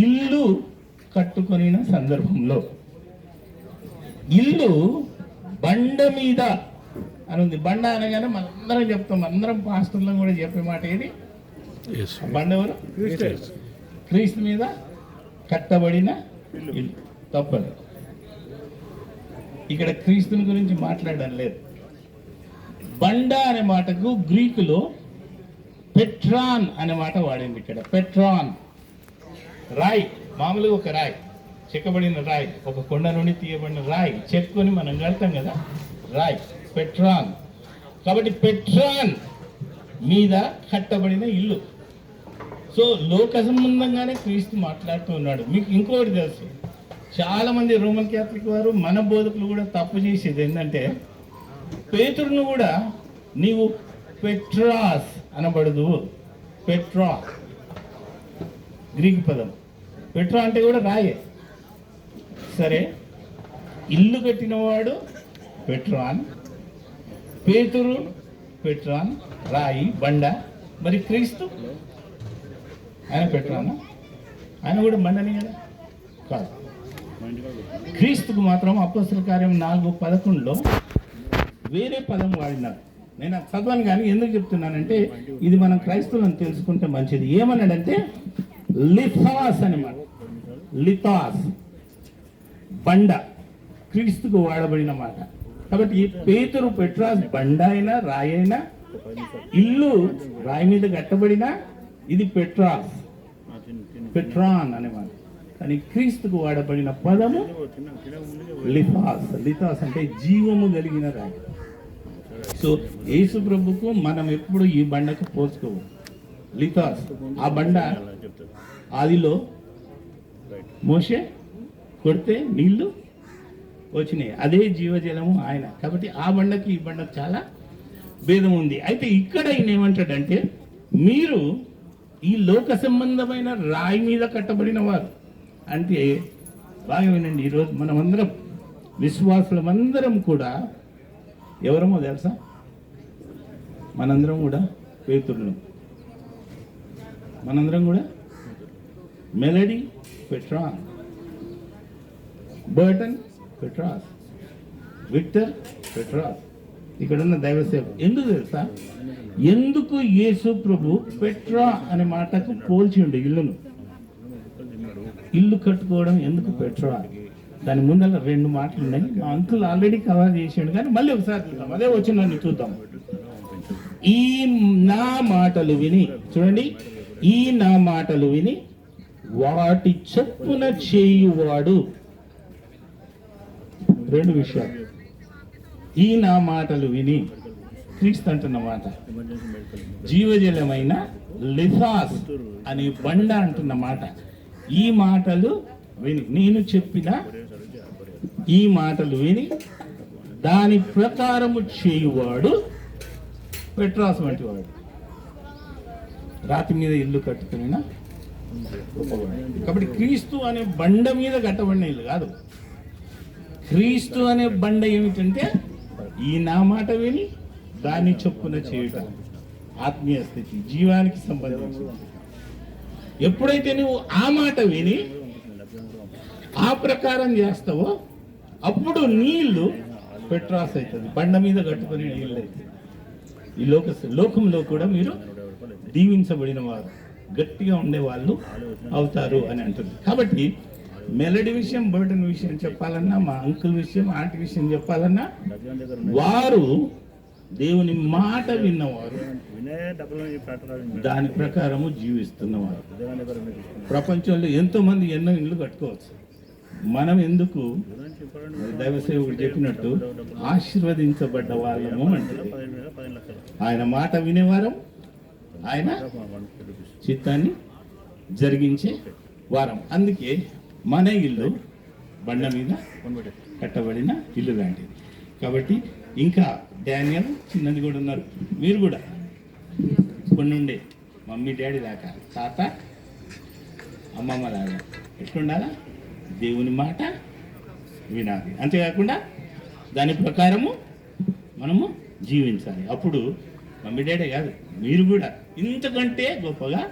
ఇల్లు కట్టుకొనిన సందర్భంలో ఇల్లు బండ మీద అని ఉంది. బండ అనగానే మనందరం చెప్తాం, అందరం పాస్టర్లను కూడా చెప్పే మాట ఏది? బండ ఎవరు? క్రీస్తు మీద కట్టబడిన ఇల్లు. తప్పదు. ఇక్కడ క్రీస్తుని గురించి మాట్లాడడం లేదు. బండ అనే మాటకు గ్రీకులో పెట్రాన్ అనే మాట వాడింది. ఇక్కడ పెట్రాన్ రాయి, మామూలుగా ఒక రాయి, చెక్కబడిన రాయి, ఒక కొండ నుండి తీయబడిన రాయి, చెక్కుని మనం కడతాం కదా, రాయి పెట్రాన్. కాబట్టి పెట్రాన్ మీద కట్టబడిన ఇల్లు. సో లోక సంబంధంగానే క్రీస్తు మాట్లాడుతూ ఉన్నాడు. మీకు ఇంకొకటి తెలుసు, చాలా మంది రోమన్ క్యాథలిక్ వారు, మన బోధకులు కూడా తప్పు చేసేది ఏంటంటే, పేతురును కూడా నీవు పెట్రాస్ అనబడదు. పెట్రా గ్రీక్ పదం. పెట్రా అంటే కూడా రాయే. సరే, ఇల్లు కట్టినవాడు పెట్రాన్, పేతురు పెట్రాన్, రాయి, బండ. మరి క్రీస్తు ఆయన పెట్రానా? ఆయన కూడా బండని కదా? కాదు. క్రీస్తుకు మాత్రం అపోస్తల కార్యం 4:11లో వేరే పదం వాడినారు. నేను అది చదవను, కానీ ఎందుకు చెప్తున్నానంటే ఇది మనం క్రైస్తవులను తెలుసుకుంటే మంచిది. ఏమన్నాడంటే లిథాస్ అనమాట. లిథాస్ బండ, క్రీస్తుకు వాడబడిన మాట. కాబట్టి పేతురు పెట్రాస్ బండ అయినా రాయి అయినా, ఇల్లు రాయి మీద కట్టబడిన ఇది పెట్రాస్, పెట్రాన్ అనేమాట. కానీ క్రీస్తుకు వాడబడిన పదము లిథాస్. లిథాస్ అంటే జీవము కలిగిన రాయి. సో యేసు ప్రభుకు మనం ఎప్పుడు ఈ బండకు పోసుకోవు. లిథాస్ ఆ బండ ఆదిలో మోషే కొడితే నీళ్లు వచ్చినాయి, అదే జీవజలము ఆయన. కాబట్టి ఆ బండకి ఈ బండకు చాలా భేదం ఉంది. అయితే ఇక్కడ ఈయన ఏమంటాడంటే, మీరు ఈ లోక సంబంధమైన రాయి మీద కట్టబడిన వారు అంటే, బాగా వినండి, ఈరోజు మనమందరం విశ్వాసులమందరం కూడా ఎవరమో తెలుసా? మనందరం కూడా పేతురులు, మనందరం కూడా మెలడీ పెట్రాన్, బర్టన్ పెట్రాస్, విక్టర్ పెట్రాస్. ఇక్కడ ఉన్న దైవ సేవ ఎందుకు తెలుసా? ఎందుకు యేసు ప్రభు పెట్రా అనే మాటకు పోల్చిండు ఇల్లును? ఇల్లు కట్టుకోవడం ఎందుకు పెట్రా? దాని ముందర 2 మాటలు ఉన్నాయి. మా అంకుల్ ఆల్రెడీ కవర్ చేసాడు, కానీ మళ్ళీ ఒకసారి చూద్దాం. అదే వచ్చిందని చూద్దాం. ఈ నా మాటలు విని, చూడండి, ఈ నా మాటలు విని వాటి చొప్పున చేయువాడు. 2 విషయాలు. ఈ నా మాటలు విని, క్రీస్తు అంటున్న మాట, జీవజలమైన లిథాస్ అనే బండ అంటున్న మాట. ఈ మాటలు విని, నేను చెప్పిన ఈ మాటలు విని దాని ప్రకారము చేయువాడు పెట్రాస్ వంటి వాడు. రాతి మీద ఇల్లు కట్టుకున్న గొప్పవాడు. కాబట్టి క్రీస్తు అనే బండ మీద కట్టబడిన ఇల్లు కాదు. క్రీస్తు అనే బండ ఏమిటంటే ఈ నా మాట విని దాన్ని చొప్పున చేయుట. ఆత్మీయ స్థితి, జీవానికి సంబంధించి. ఎప్పుడైతే నువ్వు ఆ మాట విని ఆ ప్రకారం చేస్తావో అప్పుడు నీళ్లు పెట్రాస్ అవుతుంది, బండ మీద కట్టుకుని నీళ్ళు అవుతుంది. ఈ లోకంలో కూడా మీరు దీవించబడిన వారు, గట్టిగా ఉండేవాళ్ళు అవుతారు అని అంటుంది. కాబట్టి మెలడీ విషయం, బర్టన్ విషయం చెప్పాలన్నా, మా అంకుల్ విషయం, ఆంటీ విషయం చెప్పాలన్నా, వారు దేవుని మాట విన్నవారు, దాని ప్రకారము జీవిస్తున్నవారు. ప్రపంచంలో ఎంతో మంది ఎన్నో ఇళ్ళు కట్టుకోవచ్చు. మనం ఎందుకు? దైవ సేవకుడు చెప్పినట్టు ఆశీర్వదించబడ్డ వాళ్ళము అంటే ఆయన మాట వినేవారం, ఆయన చిత్తాన్ని జరిగించే వారం. అందుకే మన ఇల్లు బండ మీద కట్టబడిన ఇల్లు లాంటిది. కాబట్టి ఇంకా డానియల్ చిన్నది కూడా ఉన్నారు. మీరు కూడా కొన్ని ఉండే మమ్మీ డాడీ దాకా, తాత అమ్మమ్మ లాగా ఎట్లుండాలా? దేవుని మాట వినాలి. అంతేకాకుండా దాని ప్రకారము మనము జీవించాలి. అప్పుడు మమ్మీ డాడీ కాదు, మీరు కూడా ఇంతకంటే గొప్పగా